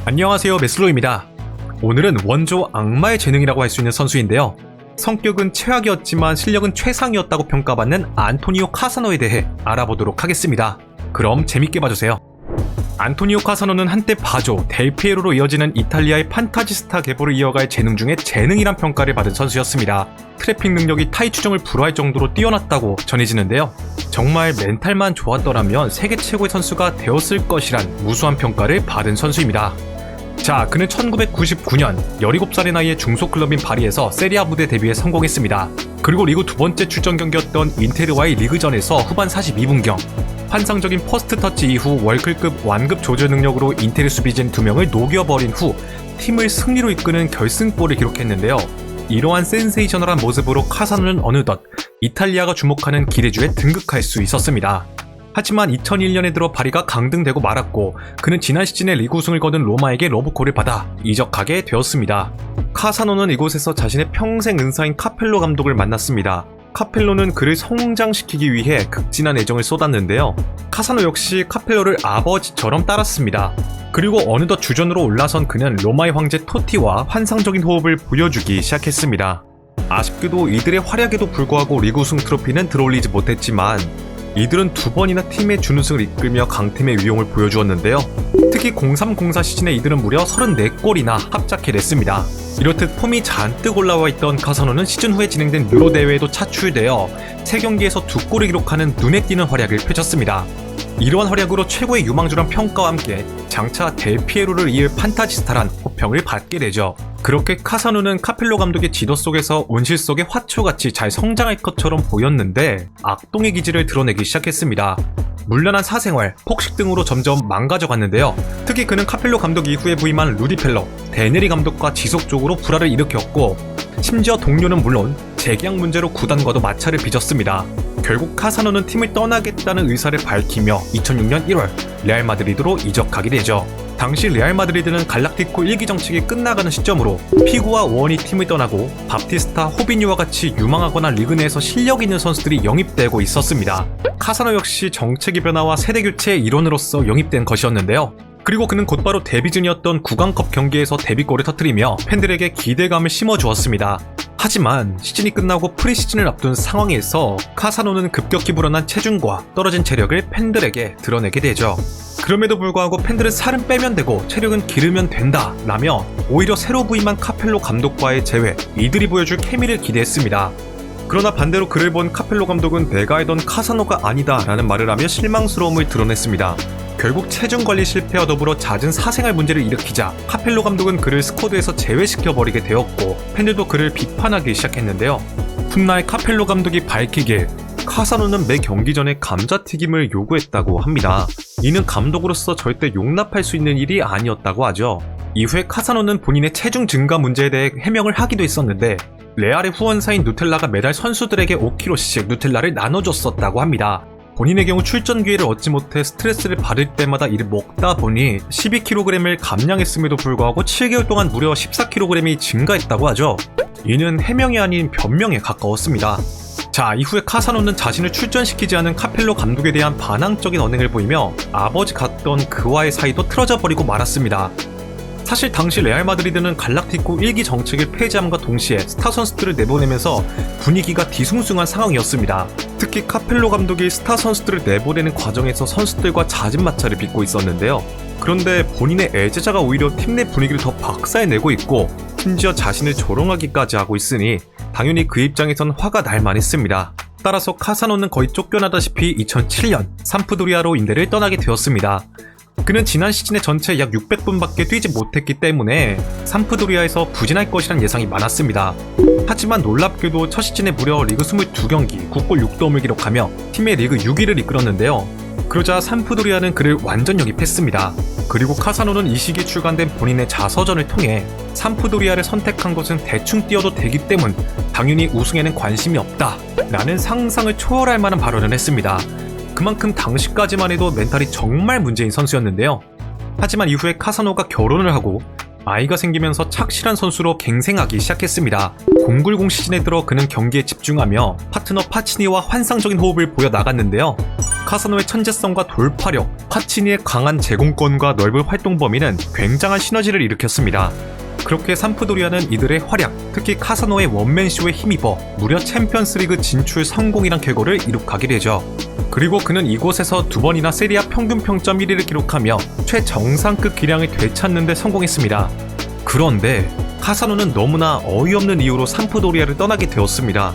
안녕하세요, 메슬로입니다. 오늘은 원조 악마의 재능이라고 할 수 있는 선수인데요. 성격은 최악이었지만 실력은 최상이었다고 평가받는 안토니오 카사노에 대해 알아보도록 하겠습니다. 그럼 재밌게 봐주세요. 안토니오 카사노는 한때 바조, 델피에로로 이어지는 이탈리아의 판타지스타 계보를 이어갈 재능 중에 재능이란 평가를 받은 선수였습니다. 트래핑 능력이 타이 추정을 불허할 정도로 뛰어났다고 전해지는데요. 정말 멘탈만 좋았더라면 세계 최고의 선수가 되었을 것이란 무수한 평가를 받은 선수입니다. 자, 그는 1999년 17살의 나이에 중소클럽인 파리에서 세리아 무대 데뷔에 성공했습니다. 그리고 리그 두 번째 출전 경기였던 인테르와의 리그전에서 후반 42분경 환상적인 퍼스트 터치 이후 월클급 완급 조절 능력으로 인테르 수비진 2명을 녹여버린 후 팀을 승리로 이끄는 결승골을 기록했는데요. 이러한 센세이셔널한 모습으로 카사노는 어느덧 이탈리아가 주목하는 기대주에 등극할 수 있었습니다. 하지만 2001년에 들어 파리가 강등되고 말았고 그는 지난 시즌에 리그 우승을 거둔 로마에게 러브콜을 받아 이적하게 되었습니다. 카사노는 이곳에서 자신의 평생 은사인 카펠로 감독을 만났습니다. 카펠로는 그를 성장시키기 위해 극진한 애정을 쏟았는데요. 카사노 역시 카펠로를 아버지처럼 따랐습니다. 그리고 어느덧 주전으로 올라선 그는 로마의 황제 토티와 환상적인 호흡을 보여주기 시작했습니다. 아쉽게도 이들의 활약에도 불구하고 리그 우승 트로피는 들어올리지 못했지만 이들은 2번이나 팀의 준우승을 이끌며 강팀의 위용을 보여주었는데요. 특히 03-04 시즌에 이들은 무려 34골이나 합작해냈습니다. 이렇듯 폼이 잔뜩 올라와 있던 카사노는 시즌 후에 진행된 유로 대회에도 차출되어 3경기에서 2골을 기록하는 눈에 띄는 활약을 펼쳤습니다. 이러한 활약으로 최고의 유망주란 평가와 함께 장차 델피에로를 이을 판타지스타란 호평을 받게 되죠. 그렇게 카사노는 카펠로 감독의 지도 속에서 온실 속의 화초같이 잘 성장할 것처럼 보였는데 악동의 기질을 드러내기 시작했습니다. 문란한 사생활, 폭식 등으로 점점 망가져갔는데요. 특히 그는 카펠로 감독 이후에 부임한 루디 펠러, 데네리 감독과 지속적으로 불화를 일으켰고 심지어 동료는 물론 재계약 문제로 구단과도 마찰을 빚었습니다. 결국 카사노는 팀을 떠나겠다는 의사를 밝히며 2006년 1월 레알 마드리드로 이적하게 되죠. 당시 레알 마드리드는 갈락티코 1기 정책이 끝나가는 시점으로 피구와 원이 팀을 떠나고 바티스타, 호비뉴와 같이 유망하거나 리그 내에서 실력 있는 선수들이 영입되고 있었습니다. 카사노 역시 정책의 변화와 세대 교체의 일원으로서 영입된 것이었는데요. 그리고 그는 곧바로 데뷔전이었던 구강컵 경기에서 데뷔골을 터뜨리며 팬들에게 기대감을 심어주었습니다. 하지만 시즌이 끝나고 프리시즌을 앞둔 상황에서 카사노는 급격히 불어난 체중과 떨어진 체력을 팬들에게 드러내게 되죠. 그럼에도 불구하고 팬들은 살은 빼면 되고 체력은 기르면 된다 라며 오히려 새로 부임한 카펠로 감독과의 재회, 이들이 보여줄 케미를 기대했습니다. 그러나 반대로 그를 본 카펠로 감독은 내가 알던 카사노가 아니다 라는 말을 하며 실망스러움을 드러냈습니다. 결국 체중 관리 실패와 더불어 잦은 사생활 문제를 일으키자 카펠로 감독은 그를 스쿼드에서 제외시켜버리게 되었고 팬들도 그를 비판하기 시작했는데요. 훗날 카펠로 감독이 밝히길 카사노는 매 경기 전에 감자튀김을 요구했다고 합니다. 이는 감독으로서 절대 용납할 수 있는 일이 아니었다고 하죠. 이후에 카사노는 본인의 체중 증가 문제에 대해 해명을 하기도 했었는데 레알의 후원사인 누텔라가 매달 선수들에게 5kg씩 누텔라를 나눠줬었다고 합니다. 본인의 경우 출전 기회를 얻지 못해 스트레스를 받을 때마다 이를 먹다 보니 12kg을 감량했음에도 불구하고 7개월 동안 무려 14kg이 증가했다고 하죠. 이는 해명이 아닌 변명에 가까웠습니다. 자, 이후에 카사노는 자신을 출전시키지 않은 카펠로 감독에 대한 반항적인 언행을 보이며 아버지 같던 그와의 사이도 틀어져 버리고 말았습니다. 사실 당시 레알 마드리드는 갈락티코 1기 정책을 폐지함과 동시에 스타 선수들을 내보내면서 분위기가 뒤숭숭한 상황이었습니다. 특히 카펠로 감독이 스타 선수들을 내보내는 과정에서 선수들과 잦은 마찰을 빚고 있었는데요. 그런데 본인의 애제자가 오히려 팀 내 분위기를 더 박살내고 있고 심지어 자신을 조롱하기까지 하고 있으니 당연히 그 입장에선 화가 날 만했습니다. 따라서 카사노는 거의 쫓겨나다시피 2007년 삼프도리아로 인대를 떠나게 되었습니다. 그는 지난 시즌에 전체 약 600분밖에 뛰지 못했기 때문에 삼프도리아에서 부진할 것이란 예상이 많았습니다. 하지만 놀랍게도 첫 시즌에 무려 리그 22경기 9골 6도움을 기록하며 팀의 리그 6위를 이끌었는데요. 그러자 삼프도리아는 그를 완전 영입했습니다. 그리고 카사노는 이 시기에 출간된 본인의 자서전을 통해 삼프도리아를 선택한 것은 대충 뛰어도 되기 때문 당연히 우승에는 관심이 없다 라는 상상을 초월할 만한 발언을 했습니다. 그만큼 당시까지만 해도 멘탈이 정말 문제인 선수였는데요. 하지만 이후에 카사노가 결혼을 하고 아이가 생기면서 착실한 선수로 갱생하기 시작했습니다. 010 시즌에 들어 그는 경기에 집중하며 파트너 파치니와 환상적인 호흡을 보여나갔는데요. 카사노의 천재성과 돌파력, 파치니의 강한 제공권과 넓은 활동 범위는 굉장한 시너지를 일으켰습니다. 그렇게 삼프도리아는 이들의 활약, 특히 카사노의 원맨쇼에 힘입어 무려 챔피언스리그 진출 성공이란 쾌거를 이룩하게 되죠. 그리고 그는 이곳에서 2번이나 세리아 평균 평점 1위를 기록하며 최정상급 기량을 되찾는 데 성공했습니다. 그런데 카사노는 너무나 어이없는 이유로 삼프도리아를 떠나게 되었습니다.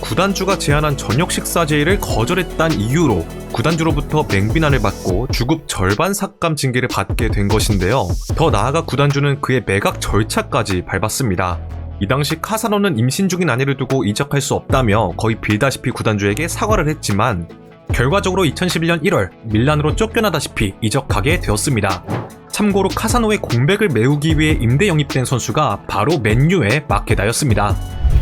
구단주가 제안한 저녁 식사 제의를 거절했다는 이유로 구단주로부터 맹비난을 받고 주급 절반 삭감 징계를 받게 된 것인데요. 더 나아가 구단주는 그의 매각 절차까지 밟았습니다. 이 당시 카사노는 임신 중인 아내를 두고 이적할 수 없다며 거의 빌다시피 구단주에게 사과를 했지만 결과적으로 2011년 1월 밀란으로 쫓겨나다시피 이적하게 되었습니다. 참고로 카사노의 공백을 메우기 위해 임대 영입된 선수가 바로 맨유의 마케다였습니다.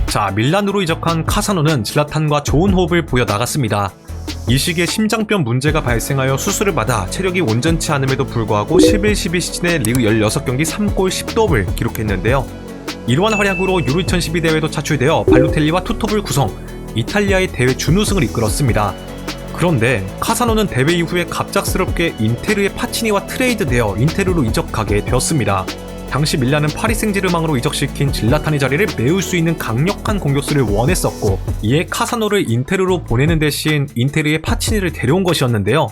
자, 밀란으로 이적한 카사노는 질라탄과 좋은 호흡을 보여나갔습니다. 이 시기에 심장병 문제가 발생하여 수술을 받아 체력이 온전치 않음에도 불구하고 11-12 시즌에 리그 16경기 3골 10도움을 기록했는데요. 이러한 활약으로 유로 2012 대회도 차출되어 발로텔리와 투톱을 구성, 이탈리아의 대회 준우승을 이끌었습니다. 그런데 카사노는 대회 이후에 갑작스럽게 인테르의 파치니와 트레이드되어 인테르로 이적하게 되었습니다. 당시 밀란은 파리 생제르맹으로 이적시킨 질라탄의 자리를 메울 수 있는 강력한 공격수를 원했었고, 이에 카사노를 인테르로 보내는 대신 인테르의 파치니를 데려온 것이었는데요.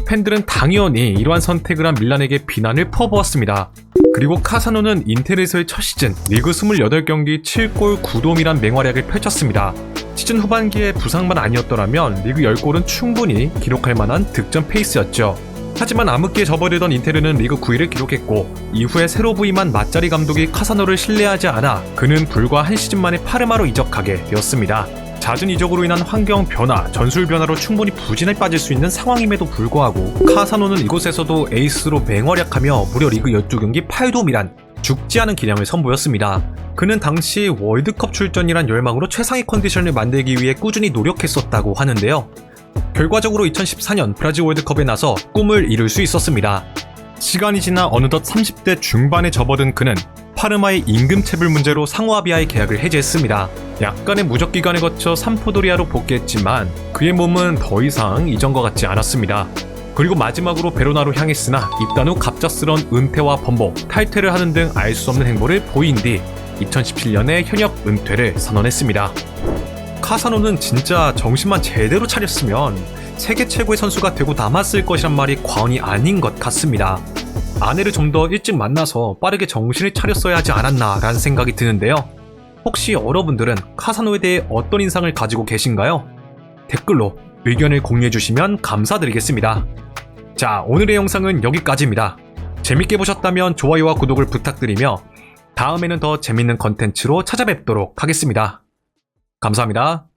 팬들은 당연히 이러한 선택을 한 밀란에게 비난을 퍼부었습니다. 그리고 카사노는 인테르에서의 첫 시즌 리그 28경기 7골 9도움이란 맹활약을 펼쳤습니다. 시즌 후반기에 부상만 아니었더라면 리그 10골은 충분히 기록할 만한 득점 페이스였죠. 하지만 암흑기에 접어들던 인테르는 리그 9위를 기록했고, 이후에 새로 부임한 마짜리 감독이 카사노를 신뢰하지 않아 그는 불과 한 시즌 만에 파르마로 이적하게 되었습니다. 잦은 이적으로 인한 환경 변화, 전술 변화로 충분히 부진에 빠질 수 있는 상황임에도 불구하고 카사노는 이곳에서도 에이스로 맹활약하며 무려 리그 12경기 8도움이란 죽지 않은 기량을 선보였습니다. 그는 당시 월드컵 출전이란 열망으로 최상의 컨디션을 만들기 위해 꾸준히 노력했었다고 하는데요. 결과적으로 2014년 브라질 월드컵에 나서 꿈을 이룰 수 있었습니다. 시간이 지나 어느덧 30대 중반에 접어든 그는 파르마의 임금체불 문제로 상호아비아의 계약을 해지했습니다. 약간의 무적 기간을 거쳐 삼프도리아로 복귀했지만 그의 몸은 더 이상 이전과 같지 않았습니다. 그리고 마지막으로 베로나로 향했으나 입단 후 갑작스런 은퇴와 번복, 탈퇴를 하는 등 알 수 없는 행보를 보인 뒤 2017년에 현역 은퇴를 선언했습니다. 카사노는 진짜 정신만 제대로 차렸으면 세계 최고의 선수가 되고 남았을 것이란 말이 과언이 아닌 것 같습니다. 아내를 좀 더 일찍 만나서 빠르게 정신을 차렸어야 하지 않았나 라는 생각이 드는데요. 혹시 여러분들은 카사노에 대해 어떤 인상을 가지고 계신가요? 댓글로 의견을 공유해주시면 감사드리겠습니다. 자, 오늘의 영상은 여기까지입니다. 재밌게 보셨다면 좋아요와 구독을 부탁드리며 다음에는 더 재밌는 컨텐츠로 찾아뵙도록 하겠습니다. 감사합니다.